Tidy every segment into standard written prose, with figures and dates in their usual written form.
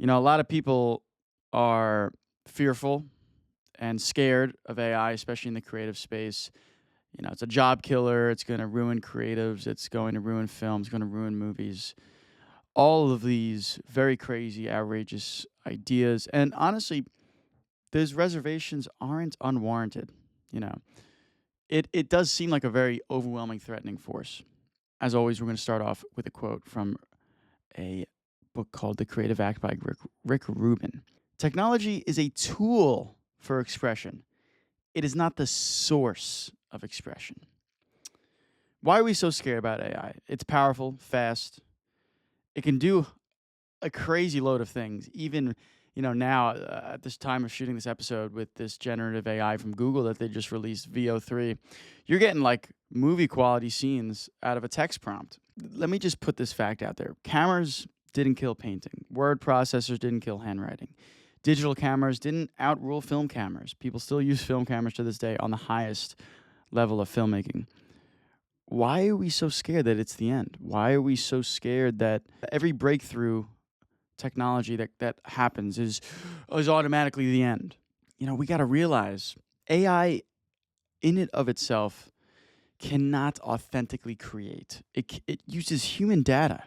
A lot of people are fearful and scared of AI, especially in the creative space. It's a job killer. It's going to ruin creatives. It's going to ruin films. It's going to ruin movies. All of these very crazy, outrageous ideas. And honestly, those reservations aren't unwarranted. You know, it does seem like a very overwhelming, threatening force. As always, we're going to start off with a quote from a book called The Creative Act by Rick Rubin. Technology is a tool for expression. It is not the source of expression. Why are we so scared about AI? It's powerful, fast. It can do a crazy load of things. Even, now at this time of shooting this episode with this generative AI from Google that they just released, VO3, you're getting like movie quality scenes out of a text prompt. Let me just put this fact out there. Cameras didn't kill painting. Word processors didn't kill handwriting. Digital cameras didn't outrule film cameras. People still use film cameras to this day on the highest level of filmmaking. Why are we so scared that it's the end? Why are we so scared that every breakthrough technology that happens is automatically the end? We got to realize AI in it of itself cannot authentically create. It uses human data,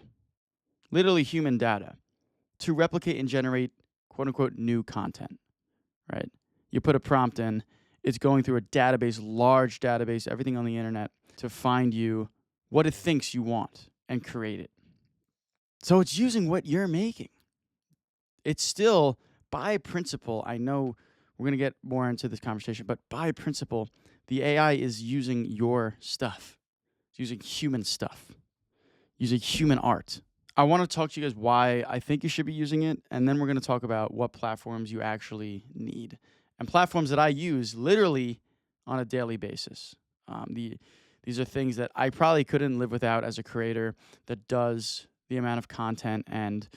literally human data, to replicate and generate quote unquote new content, right? You put a prompt in, it's going through a database, large database, everything on the internet to find you what it thinks you want and create it. So it's using what you're making. It's still, by principle, I know we're going to get more into this conversation, but by principle, the AI is using your stuff. It's using human stuff, using human art. I want to talk to you guys why I think you should be using it, and then we're going to talk about what platforms you actually need and platforms that I use literally on a daily basis. These are things that I probably couldn't live without as a creator that does the amount of content and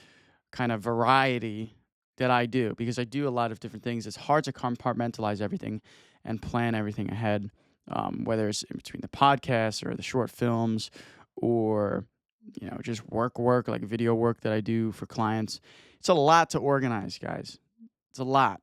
kind of variety that I do, because I do a lot of different things. It's hard to compartmentalize everything and plan everything ahead, whether it's in between the podcasts or the short films or just work, like video work that I do for clients. It's a lot to organize, guys. It's a lot.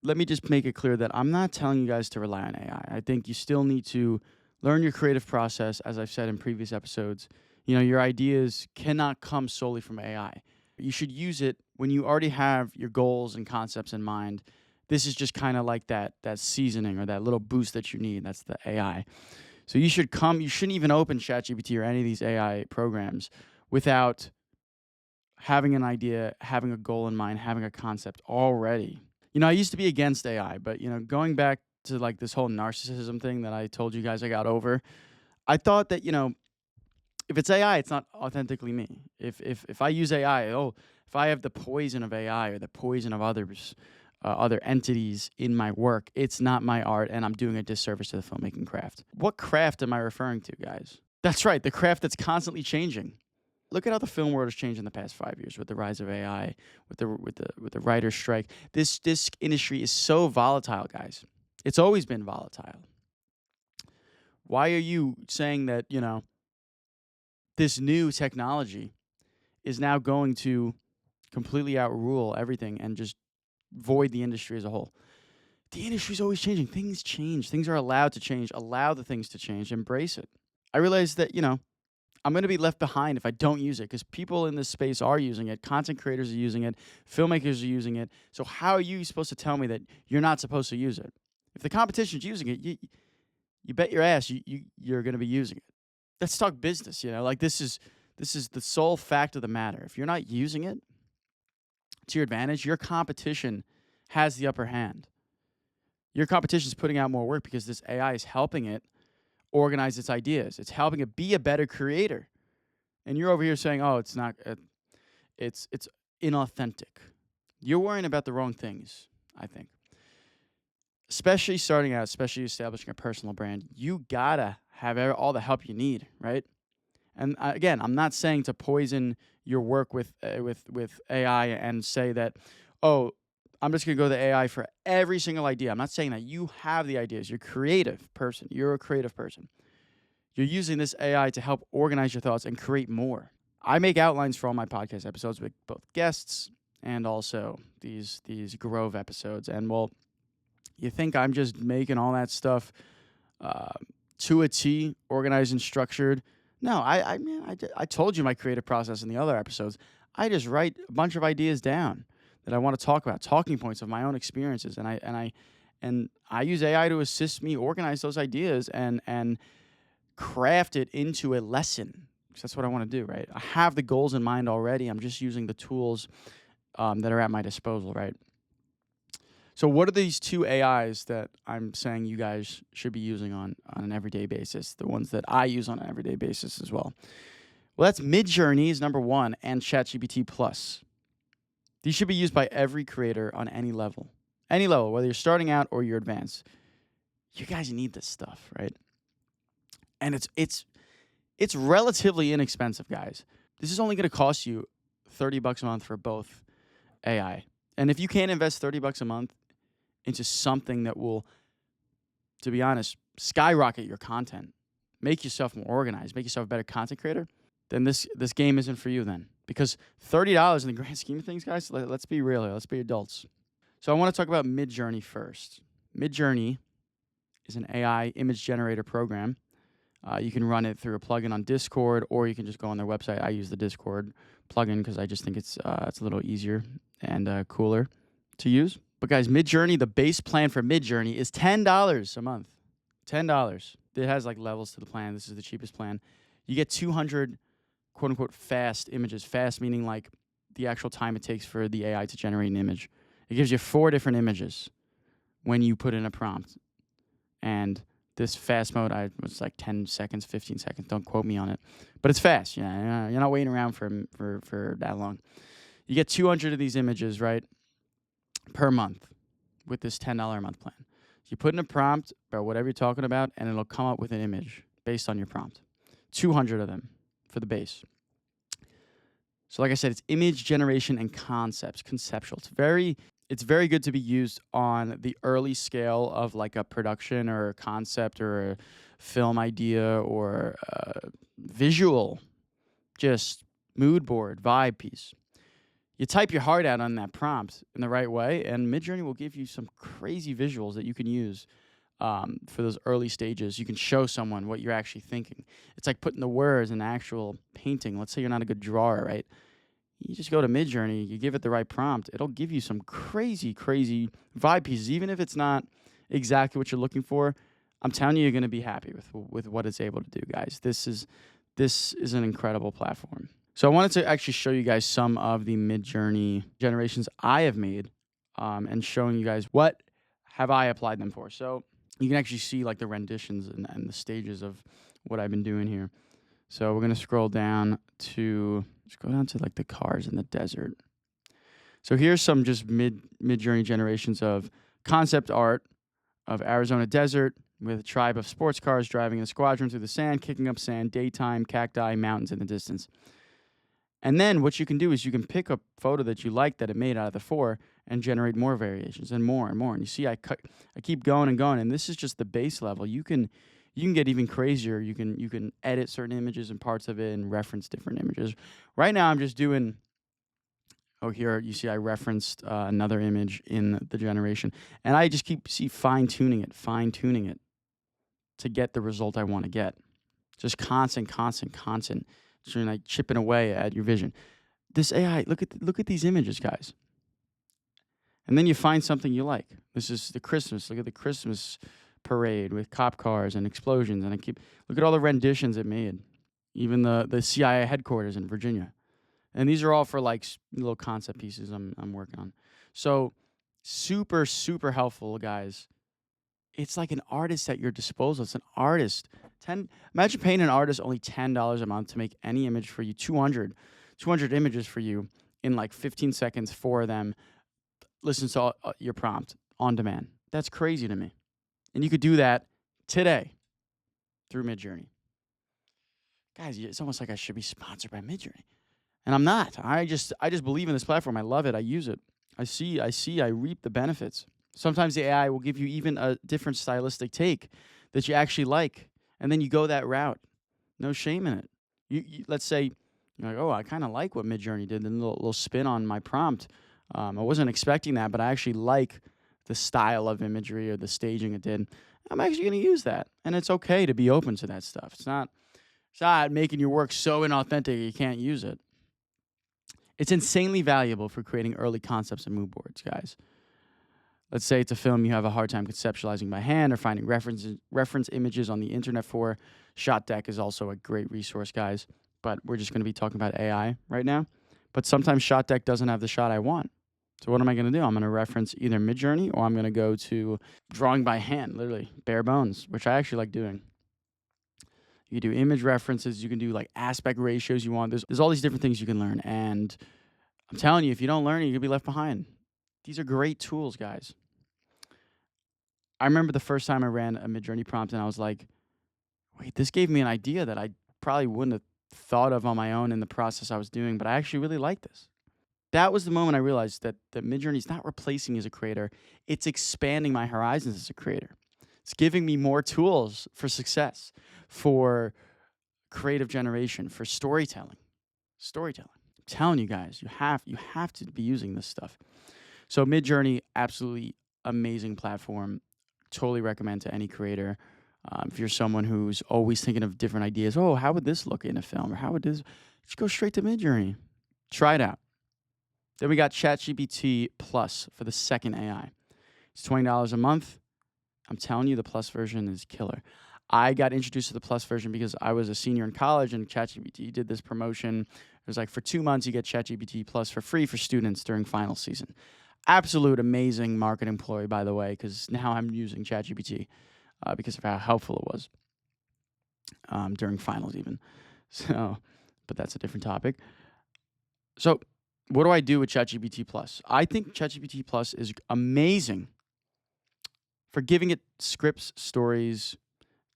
Let me just make it clear that I'm not telling you guys to rely on AI. I think you still need to learn your creative process, as I've said in previous episodes. Your ideas cannot come solely from AI. You should use it when you already have your goals and concepts in mind. This is just kind of like that seasoning or that little boost that you need. That's the AI. So you shouldn't even open ChatGPT or any of these AI programs without having an idea, having a goal in mind, having a concept already. I used to be against AI, but going back to like this whole narcissism thing that I told you guys I got over, I thought that, if it's AI, it's not authentically me. If I use AI, if I have the poison of AI or the poison of others, other entities in my work, it's not my art, and I'm doing a disservice to the filmmaking craft. What craft am I referring to, guys? That's right, the craft that's constantly changing. Look at how the film world has changed in the past 5 years with the rise of AI, with the writer's strike. This industry is so volatile, guys. It's always been volatile. Why are you saying that, this new technology is now going to completely outrule everything and just void the industry as a whole? The industry is always changing. Things change. Things are allowed to change. Allow the things to change. Embrace it. I realize that, I'm going to be left behind if I don't use it, because people in this space are using it. Content creators are using it. Filmmakers are using it. So how are you supposed to tell me that you're not supposed to use it? If the competition's using it, you bet your ass you're going to be using it. Let's talk business. Like this is the sole fact of the matter. If you're not using it to your advantage, your competition has the upper hand. Your competition is putting out more work because this AI is helping it organize its ideas. It's helping it be a better creator. And you're over here saying, "Oh, it's not. It's inauthentic." You're worrying about the wrong things, I think. Especially starting out, especially establishing a personal brand, you gotta have all the help you need, right? And again, I'm not saying to poison your work with AI and say that, oh, I'm just going to go to the AI for every single idea. I'm not saying that. You have the ideas. You're a creative person. You're a creative person. You're using this AI to help organize your thoughts and create more. I make outlines for all my podcast episodes with both guests and also these Grove episodes. And well, you think I'm just making all that stuff to a T, organized and structured? No, I told you my creative process in the other episodes. I just write a bunch of ideas down that I want to talk about, talking points of my own experiences, and I use AI to assist me organize those ideas and craft it into a lesson. Because that's what I want to do, right? I have the goals in mind already. I'm just using the tools that are at my disposal, right? So what are these two AIs that I'm saying you guys should be using on an everyday basis? The ones that I use on an everyday basis as well. Well, that's Midjourney is number one, and ChatGPT Plus. These should be used by every creator on any level, whether you're starting out or you're advanced. You guys need this stuff, right? And it's relatively inexpensive, guys. This is only going to cost you $30 a month for both AI. And if you can't invest $30 a month into something that will, to be honest, skyrocket your content, make yourself more organized, make yourself a better content creator, then this game isn't for you then. Because $30 in the grand scheme of things, guys, let's be real here. Let's be adults. So I want to talk about Midjourney first. Midjourney is an AI image generator program. You can run it through a plugin on Discord, or you can just go on their website. I use the Discord plugin because I just think it's a little easier and cooler to use. But guys, Midjourney, the base plan for Midjourney is $10 a month. $10. It has like levels to the plan. This is the cheapest plan. You get 200 quote unquote fast images. Fast meaning like the actual time it takes for the AI to generate an image. It gives you 4 different images when you put in a prompt. And this fast mode, was like 10 seconds, 15 seconds. Don't quote me on it. But it's fast. Yeah, you're not waiting around for that long. You get 200 of these images, right, per month with this $10 a month plan. You put in a prompt about whatever you're talking about, and it'll come up with an image based on your prompt. 200 of them for the base. So like I said, it's image generation and conceptual. It's very good to be used on the early scale of like a production or a concept or a film idea or a visual, just mood board, vibe piece. You type your heart out on that prompt in the right way, and Midjourney will give you some crazy visuals that you can use for those early stages. You can show someone what you're actually thinking. It's like putting the words in actual painting. Let's say you're not a good drawer, right? You just go to Midjourney, you give it the right prompt, it'll give you some crazy, crazy vibe pieces. Even if it's not exactly what you're looking for, I'm telling you, you're going to be happy with what it's able to do, guys. This is an incredible platform. So I wanted to actually show you guys some of the Midjourney generations I have made and showing you guys what have I applied them for. So you can actually see like the renditions and the stages of what I've been doing here. So we're going to scroll down to, let's go down to like the cars in the desert. So here's some just Midjourney generations of concept art of Arizona desert with a tribe of sports cars driving in a squadron through the sand, kicking up sand, daytime, cacti, mountains in the distance. And then what you can do is you can pick a photo that you like that it made out of the 4 and generate more variations and more and more. And you see I keep going and going, and this is just the base level. You can get even crazier. You can edit certain images and parts of it and reference different images. Right now I'm just doing, here you see I referenced another image in the generation, and I just keep fine-tuning it to get the result I want to get. Just constant. So you're like chipping away at your vision. This AI, look at these images, guys. And then you find something you like. This is the Christmas. Look at the Christmas parade with cop cars and explosions. And look at all the renditions it made. Even the CIA headquarters in Virginia. And these are all for like little concept pieces I'm working on. So super, super helpful, guys. It's like an artist at your disposal. It's an artist. Imagine paying an artist only $10 a month to make any image for you, 200 images for you in like 15 seconds, 4 of them. Listen to your prompt on demand. That's crazy to me. And you could do that today through Midjourney. Guys, it's almost like I should be sponsored by Midjourney. And I'm not. I just believe in this platform. I love it. I use it. I reap the benefits. Sometimes the AI will give you even a different stylistic take that you actually like, and then you go that route. No shame in it. You let's say you're like, I kind of like what Midjourney did, and a little spin on my prompt. I wasn't expecting that, but I actually like the style of imagery or the staging it did. I'm actually going to use that, and it's okay to be open to that stuff. It's not making your work so inauthentic you can't use it. It's insanely valuable for creating early concepts and mood boards, guys. Let's say it's a film you have a hard time conceptualizing by hand or finding reference images on the internet for. ShotDeck is also a great resource, guys. But we're just going to be talking about AI right now. But sometimes ShotDeck doesn't have the shot I want. So what am I going to do? I'm going to reference either Midjourney or I'm going to go to drawing by hand, literally bare bones, which I actually like doing. You can do image references. You can do like aspect ratios you want. There's all these different things you can learn. And I'm telling you, if you don't learn it, you're going to be left behind. These are great tools, guys. I remember the first time I ran a Midjourney prompt and I was like, wait, this gave me an idea that I probably wouldn't have thought of on my own in the process I was doing, but I actually really like this. That was the moment I realized that Midjourney is not replacing me as a creator. It's expanding my horizons as a creator. It's giving me more tools for success, for creative generation, for storytelling. I'm telling you guys, you have to be using this stuff. So Midjourney, absolutely amazing platform. Totally recommend to any creator. If you're someone who's always thinking of different ideas, oh, how would this look in a film? Or how would this? Just go straight to Midjourney. Try it out. Then we got ChatGPT Plus for the second AI. It's $20 a month. I'm telling you, the Plus version is killer. I got introduced to the Plus version because I was a senior in college and ChatGPT did this promotion. It was like for 2 months, you get ChatGPT Plus for free for students during final season. Absolute amazing marketing ploy, by the way, because now I'm using ChatGPT because of how helpful it was during finals even. So, but that's a different topic. So what do I do with ChatGPT Plus? I think ChatGPT Plus is amazing for giving it scripts, stories,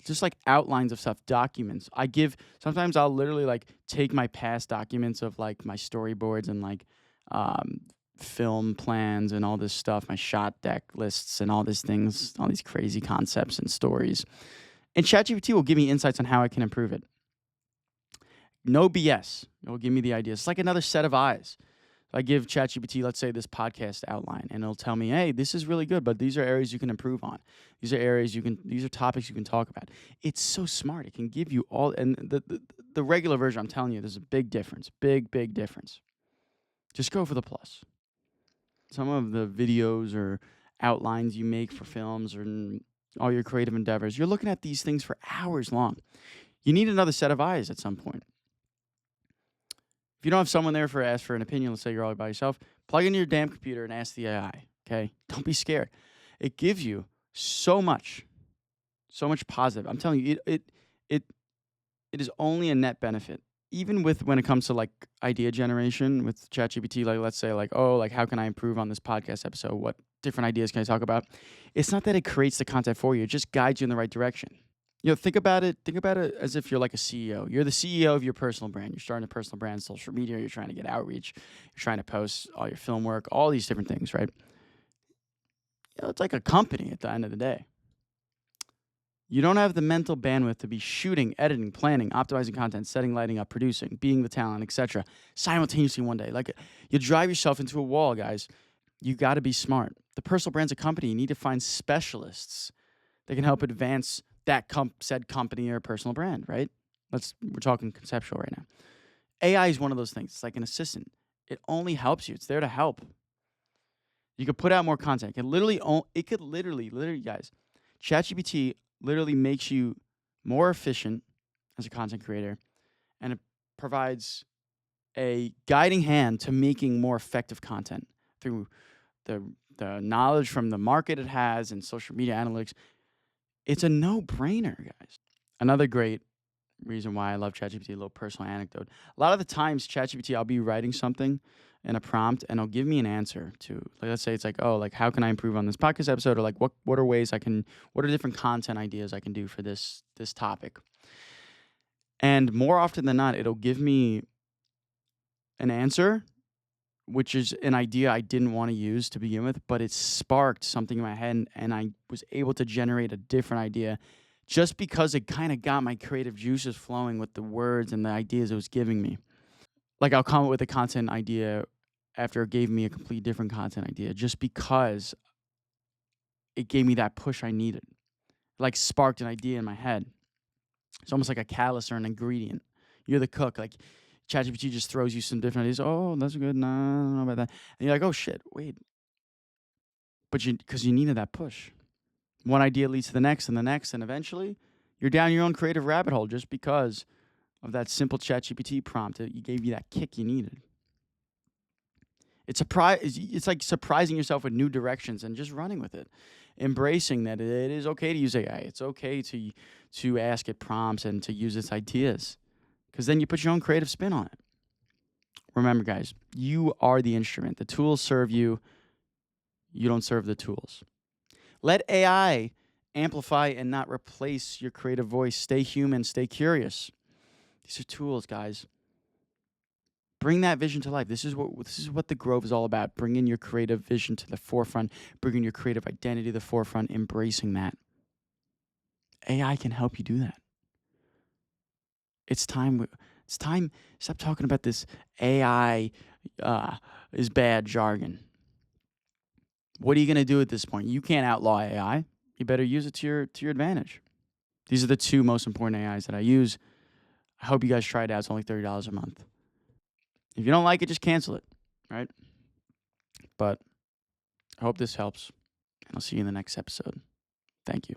just like outlines of stuff, documents. Sometimes I'll literally like take my past documents of like my storyboards and like film plans and all this stuff, my shot deck lists and all these things, all these crazy concepts and stories. And ChatGPT will give me insights on how I can improve it. No BS. It will give me the ideas. It's like another set of eyes. I give ChatGPT, let's say, this podcast outline, and it'll tell me, hey, this is really good, but these are areas you can improve on. These are topics you can talk about. It's so smart. It can give you all, and the regular version, I'm telling you, there's a big difference, big difference. Just go for the Plus. Some of the videos or outlines you make for films or all your creative endeavors, you're looking at these things for hours long. You need another set of eyes at some point. If you don't have someone there for ask for an opinion, let's say you're all by yourself, plug into your damn computer and ask the AI, okay? Don't be scared. It gives you so much positive. I'm telling you, it is only a net benefit. Even when it comes to like idea generation with ChatGPT, like let's say like, oh, like how can I improve on this podcast episode? What different ideas can I talk about? It's not that it creates the content for you. It just guides you in the right direction. You know, think about it as if you're like a CEO. You're the CEO of your personal brand. You're starting a personal brand, social media. You're trying to get outreach. You're trying to post all your film work, all these different things, right? You know, it's like a company at the end of the day. You don't have the mental bandwidth to be shooting, editing, planning, optimizing content, setting lighting up, producing, being the talent, etc. simultaneously one day. Like you drive yourself into a wall, guys. You got to be smart. The personal brand's a company. You need to find specialists that can help advance that said company or personal brand, right? We're talking conceptual right now. AI is one of those things. It's like an assistant. It only helps you. It's there to help. You could put out more content. It could literally, guys, ChatGPT literally makes you more efficient as a content creator, and it provides a guiding hand to making more effective content through the knowledge from the market it has and social media analytics. It's a no-brainer, guys. Another great reason why I love ChatGPT, a little personal anecdote. A lot of the times, ChatGPT, I'll be writing something in a prompt, and it'll give me an answer to, like, let's say it's like, oh, like, how can I improve on this podcast episode? Or like, what are different content ideas I can do for this topic? And more often than not, it'll give me an answer, which is an idea I didn't want to use to begin with, but it sparked something in my head, and I was able to generate a different idea just because it kind of got my creative juices flowing with the words and the ideas it was giving me. Like I'll come up with a content idea after it gave me a complete different content idea, just because it gave me that push I needed. Like sparked an idea in my head. It's almost like a catalyst or an ingredient. You're the cook. Like ChatGPT just throws you some different ideas. Oh, that's good. Nah, I don't know about that. And you're like, oh shit, wait. But because you needed that push. One idea leads to the next and the next, and eventually you're down your own creative rabbit hole just because of that simple ChatGPT prompt. It gave you that kick you needed. It's like surprising yourself with new directions and just running with it. Embracing that it is okay to use AI. It's okay to ask it prompts and to use its ideas, because then you put your own creative spin on it. Remember, guys, you are the instrument. The tools serve you. You don't serve the tools. Let AI amplify and not replace your creative voice. Stay human. Stay curious. These are tools, guys. Bring that vision to life. This is what the Grove is all about. Bringing your creative vision to the forefront, bringing your creative identity to the forefront, embracing that. AI can help you do that. It's time. Stop talking about this AI is bad jargon. What are you going to do at this point? You can't outlaw AI. You better use it to your advantage. These are the two most important AIs that I use. I hope you guys try it out. It's only $30 a month. If you don't like it, just cancel it, right? But I hope this helps, and I'll see you in the next episode. Thank you.